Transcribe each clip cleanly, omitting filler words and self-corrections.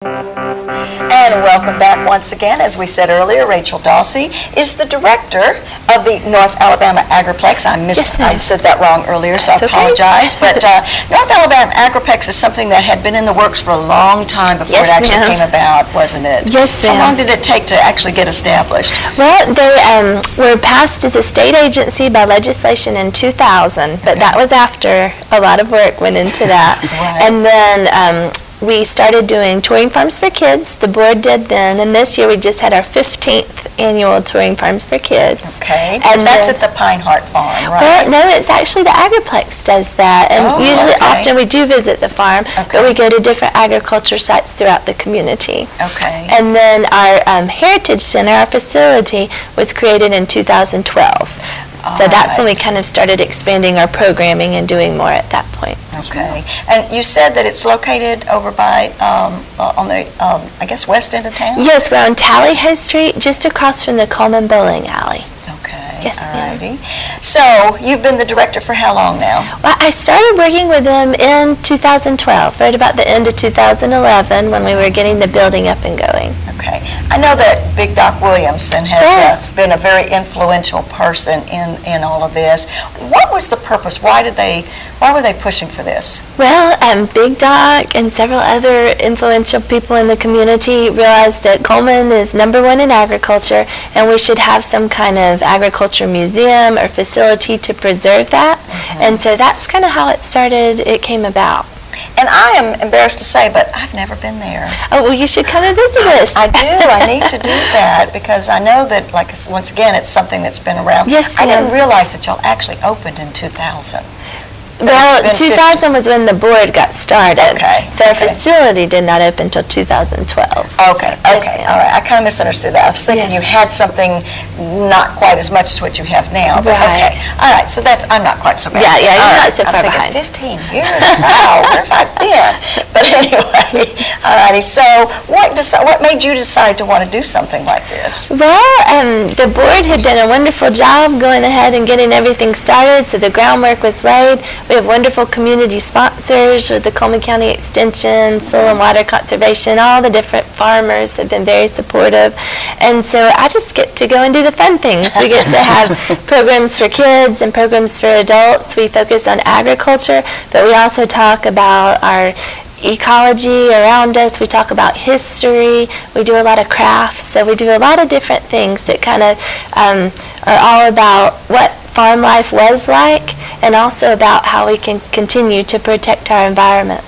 And welcome back once again. As we said earlier, Rachel Dawsey is the director of the North Alabama Agriplex. I said that wrong earlier, so I apologize. But North Alabama Agriplex is something that had been in the works for a long time before it actually came about, wasn't it? Yes, ma'am. How long did it take to actually get established? Well, they were passed as a state agency by legislation in 2000, but that was after a lot of work went into that. Right. And then we started doing touring farms for kids. The board did then, and this year we just had our 15th annual touring farms for kids. Okay, and that's at the Pine Heart Farm, right? Well, no, it's actually the Agriplex does that, and usually often we do visit the farm, but we go to different agriculture sites throughout the community. Okay. And then our Heritage Center, our facility, was created in 2012. So that's when we kind of started expanding our programming and doing more at that point. Okay. And you said that it's located over by, on the, I guess, west end of town? Yes, we're on Tally-Ho Street, just across from the Cullman bowling alley. Okay. Yes, alrighty. So, you've been the director for how long now? Well, I started working with them in 2012, right about the end of 2011 when we were getting the building up and going. Okay. I know that Big Doc Williamson has been a very influential person in all of this. What was the purpose? Why were they pushing for this? Well, Big Doc and several other influential people in the community realized that Cullman is #1 in agriculture, and we should have some kind of agriculture museum or facility to preserve that. And so that's kind of how it started. It came about. And I am embarrassed to say, but I've never been there. Oh, well, you should come and visit us. I do. I need to do that because I know that, like, once again, it's something that's been around. Yes, I didn't realize that y'all actually opened in 2000. Well, 2000 was when the board got started. Okay. So our facility did not open until 2012. Okay. Okay. All right. I kind of misunderstood that. I was thinking you had something not quite as much as what you have now. But right. Okay. All right. So I'm not quite so bad. Yeah, you're not so far behind. behind. 15 years. Wow. Where have I been? But anyway. All righty. So what made you decide to want to do something like this? Well, the board had done a wonderful job going ahead and getting everything started, so the groundwork was laid. We have wonderful community sponsors with the Cullman County Extension, Soil and Water Conservation. All the different farmers have been very supportive. And so I just get to go and do the fun things. We get to have programs for kids and programs for adults. We focus on agriculture, but we also talk about our ecology around us. We talk about history. We do a lot of crafts. So we do a lot of different things that kind of are all about what farm life was like, and also about how we can continue to protect our environment.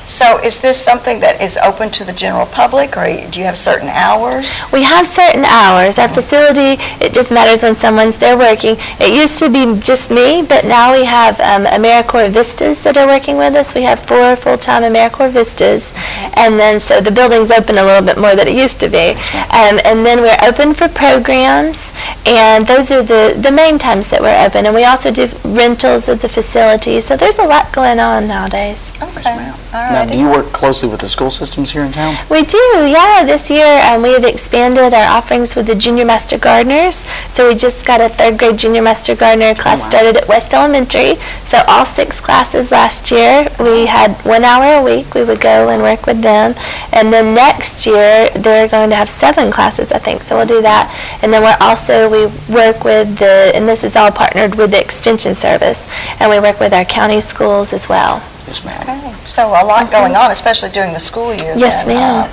So is this something that is open to the general public, or do you have certain hours? We have certain hours. Our facility, it just matters when someone's there working. It used to be just me, but now we have AmeriCorps Vistas that are working with us. We have 4 full-time AmeriCorps Vistas, and then so the building's open a little bit more than it used to be. And then we're open for programs, and those are the main times that we're open. And we also do rentals of the facility, so there's a lot going on nowadays. Okay. Now, do you work closely with the school systems here in town? We do, yeah. This year we have expanded our offerings with the Junior Master Gardeners. So we just got a 3rd grade Junior Master Gardener class started at West Elementary. So all 6 classes last year. We had 1 hour a week. We would go and work with them. And then next year they're going to have 7 classes, I think. So we'll do that. And then we work with and this is all partnered with the Extension Service. And we work with our county schools as well. Yes, ma'am. Okay. So a lot going on, especially during the school year. Yes, ma'am.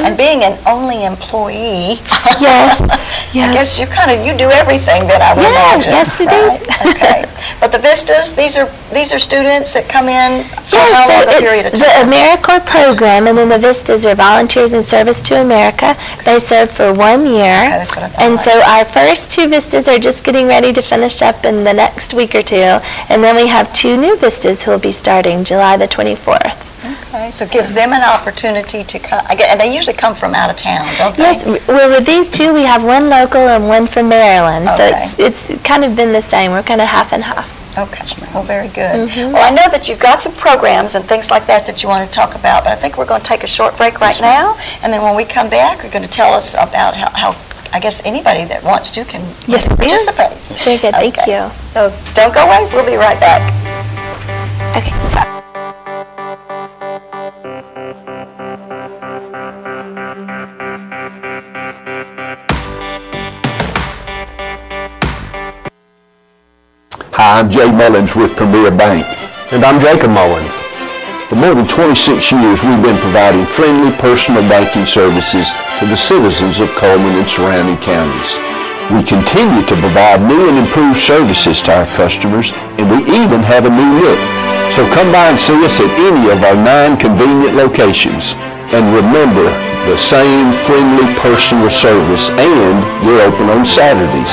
And being an only employee, yes. I guess you do everything that I would imagine. Yes, we do. Okay. But the Vistas, these are students that come in for Yeah, how so long a period of it's time? the AmeriCorps program, and then the Vistas are volunteers in service to America. They serve for 1 year. Okay, that's what I thought. And so our first 2 Vistas are just getting ready to finish up in the next week or 2. And then we have 2 new Vistas who will be starting July the 24th. Okay, so it gives them an opportunity to come, and they usually come from out of town, don't they? Yes, well, with these 2, we have 1 local and 1 from Maryland. Okay. So it's kind of been the same. We're kind of half and half. Okay, well, very good. Well, I know that you've got some programs and things like that you want to talk about, but I think we're going to take a short break right now, and then when we come back, you're going to tell us about how I guess anybody that wants to can participate. Very good, thank you. So don't go away, we'll be right back. Okay, sorry. Hi, I'm Jay Mullins with Premier Bank. And I'm Jacob Mullins. For more than 26 years, we've been providing friendly personal banking services to the citizens of Cullman and surrounding counties. We continue to provide new and improved services to our customers, and we even have a new look. So come by and see us at any of our 9 convenient locations. And remember, the same friendly personal service, and we're open on Saturdays.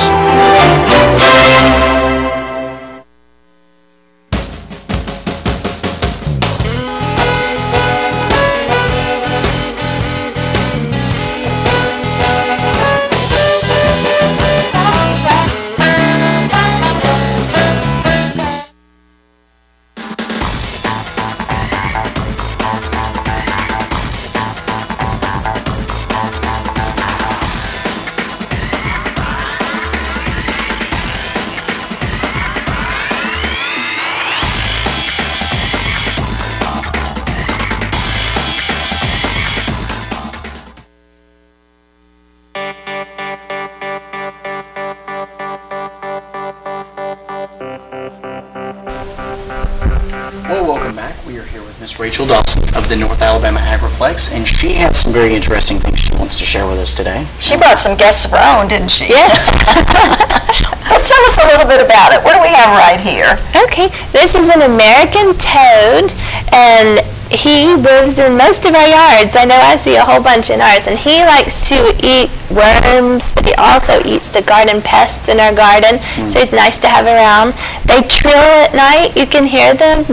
Well, welcome back. We are here with Miss Rachel Dawsey of the North Alabama Agriplex, and she has some very interesting things she wants to share with us today. She brought some guests of her own, didn't she? Yes. Well, tell us a little bit about it. What do we have right here? Okay, this is an American toad, and he lives in most of our yards. I know I see a whole bunch in ours, and he likes to eat worms, but he also eats the garden pests in our garden, so he's nice to have around. They trill at night. You can hear them.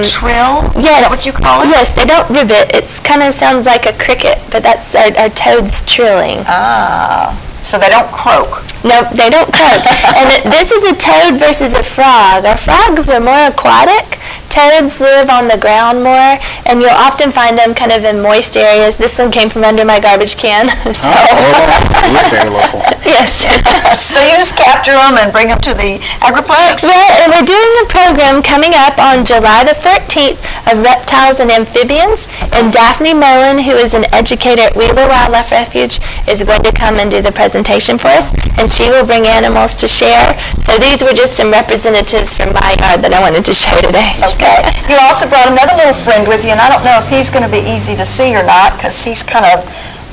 Trill? Yes. Is that what you call it? Yes, they don't rivet. It kind of sounds like a cricket, but that's our toads trilling. Ah. So they don't croak. No, they don't croak. And this is a toad versus a frog. Our frogs are more aquatic. Toads live on the ground more, and you'll often find them kind of in moist areas. This one came from under my garbage can. It is very local. Yes. So you just capture them and bring them to the Agriplex? Well, and we're doing a program coming up on July the 13th of reptiles and amphibians, and Daphne Mullen, who is an educator at Wheeler Wildlife Refuge, is going to come and do the presentation for us, and she will bring animals to share. So these were just some representatives from my yard that I wanted to show today. Okay. You also brought another little friend with you, and I don't know if he's going to be easy to see or not, because he's kind of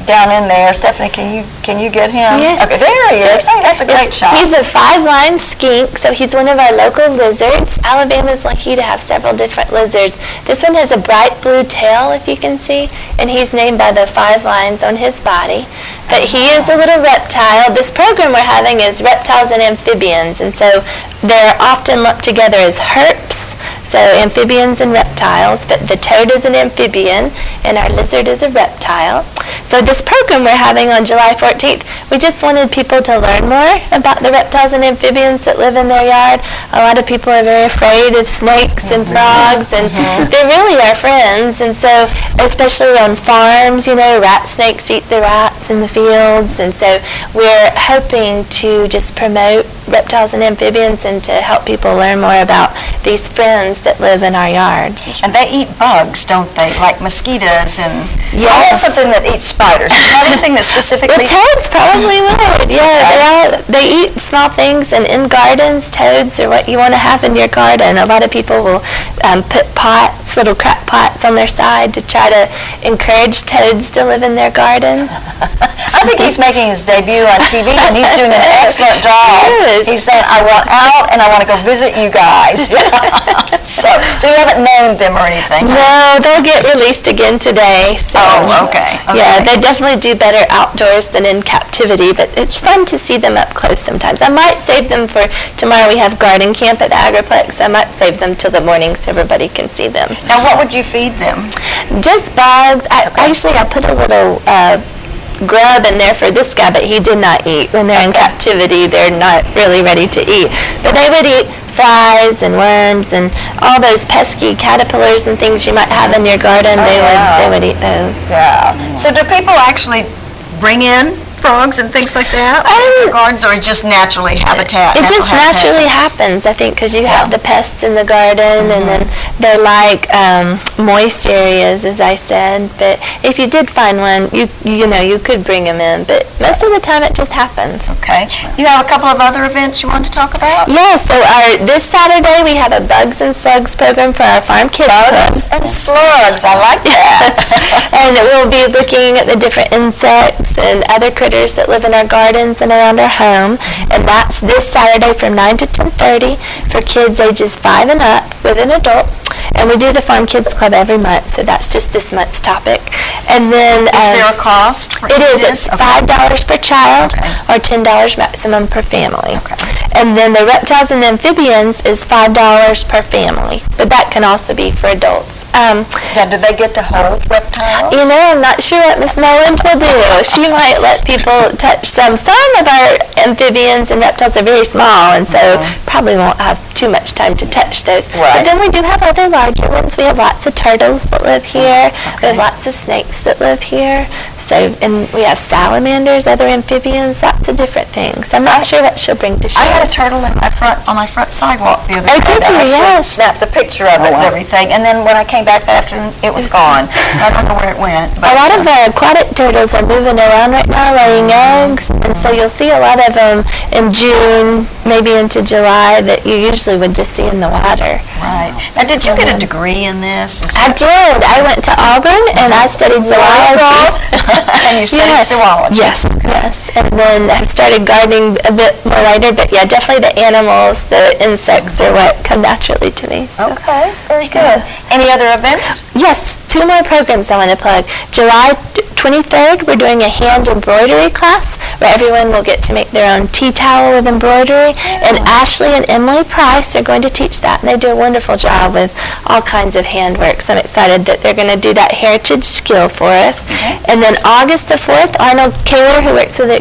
down in there. Stephanie, can you get him? Yes. Okay, there he is. Hey, that's a great shot. He's a 5-line skink, so he's one of our local lizards. Alabama's lucky to have several different lizards. This one has a bright blue tail, if you can see, and he's named by the 5 lines on his body. But he is a little reptile. This program we're having is reptiles and amphibians, and so they're often lumped together as herps. So amphibians and reptiles, but the toad is an amphibian and our lizard is a reptile. So this program we're having on July 14th, we just wanted people to learn more about the reptiles and amphibians that live in their yard. A lot of people are very afraid of snakes and frogs, and they really are friends. And so, especially on farms, you know, rat snakes eat the rats in the fields, and so we're hoping to just promote reptiles and amphibians and to help people learn more about these friends that live in our yards. And they eat bugs, don't they? Like mosquitoes and Yes. I had something that eats spiders. Do you have anything that specifically? Well, toads probably would. Yeah, they eat small things, and in gardens, toads are what you want to have in your garden. A lot of people will put pots, little crack pots on their side to try to encourage toads to live in their garden. I think he's making his debut on TV, and he's doing an excellent job. Yes. He's saying, I want out, and I want to go visit you guys. So you haven't named them or anything? No, they'll get released again today. So. Oh, okay. Yeah, they definitely do better outdoors than in captivity, but it's fun to see them up close sometimes. I might save them for tomorrow. We have garden camp at the Agriplex, so I might save them till the morning so everybody can see them. Now, what would you feed them? Just bugs. Actually, I put a little grub in there for this guy, but he did not eat. When they're in captivity, they're not really ready to eat. But they would eat flies and worms and all those pesky caterpillars and things you might have in your garden. They would eat those. Yeah. So do people actually bring in frogs and things like that? Or gardens, or just naturally habitat? It just naturally happens, I think, because you have the pests in the garden, and then they're like moist areas, as I said. But if you did find one, you know, you could bring them in. But most of the time, it just happens. Okay. You have a couple of other events you want to talk about? Yeah. So this Saturday we have a Bugs and Slugs program for our farm kids. Bugs and Slugs. I like that. And we'll be looking at the different insects and other critters that live in our gardens and around our home. And that's this Saturday from 9 to 10:30 for kids ages 5 and up with an adult. And we do the Farm Kids Club every month, so that's just this month's topic. And then is there a cost for it is. It's $5 per child or $10 maximum per family. Okay. And then the reptiles and amphibians is $5 per family, but that can also be for adults. Now, do they get to hold reptiles? You know, I'm not sure what Miss Mullins will do. She might let people touch some. Some of our amphibians and reptiles are very small, and so probably won't have too much time to touch those. Right. But then we do have other larger ones. We have lots of turtles that live here. We have lots of snakes that live here. So, and we have salamanders, other amphibians, lots of different things. I'm not sure what she'll bring to show. I had a turtle in on my front sidewalk the other day. Oh, did you? Yes. Snapped a picture of it and everything, and then when I came back that afternoon, it was gone. So I don't know where it went. A lot of our aquatic turtles are moving around right now, laying eggs, and so you'll see a lot of them in June, maybe into July, that you usually would just see in the water. Right. Now, did you get a degree in this? I did. I went to Auburn, and I studied zoology. And you studied zoology. Yes, yes. And then I started gardening a bit more later, but yeah, definitely the animals, the insects are what come naturally to me. So. Okay, very good. Any other events? Yes, 2 more programs I want to plug. July 23rd, we're doing a hand embroidery class where everyone will get to make their own tea towel with embroidery. And Ashley and Emily Price are going to teach that, and they do a wonderful job with all kinds of handwork. So I'm excited that they're going to do that heritage skill for us. And then August the 4th, Arnold Kaler, who works with the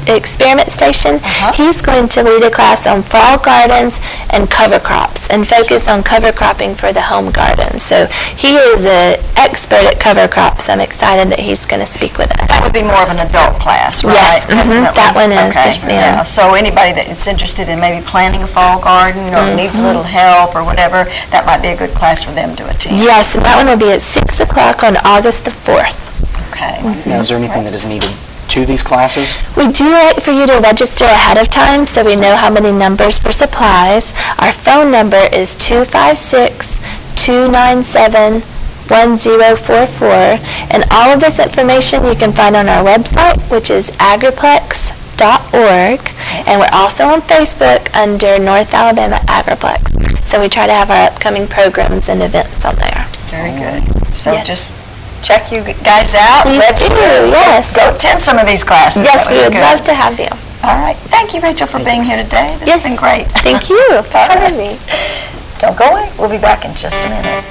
Experiment Station, he's going to lead a class on fall gardens and cover crops and focus on cover cropping for the home garden. So he is an expert at cover crops. I'm excited that he's going to speak with us. That would be more of an adult class, right? Yes, that one is. Okay. Yes, ma'am. Yeah. So anybody that is interested in maybe planting a fall garden or needs a little help or whatever, that might be a good class for them to attend. Yes, and that one will be at 6 o'clock on August the 4th. Okay. Now, is there anything that is needed to these classes? We do like for you to register ahead of time so we know how many numbers for supplies. Our phone number is 256-297-1044, and all of this information you can find on our website, which is Agriplex.org, and we're also on Facebook under North Alabama Agriplex. So we try to have our upcoming programs and events on there. Very good. So just check you guys out. Please register. do, yes. Go attend some of these classes. Yes, we would love to have you. All right. Thank you, Rachel, for being here today. This has been great. Thank you for having me. Don't go away. We'll be back in just a minute.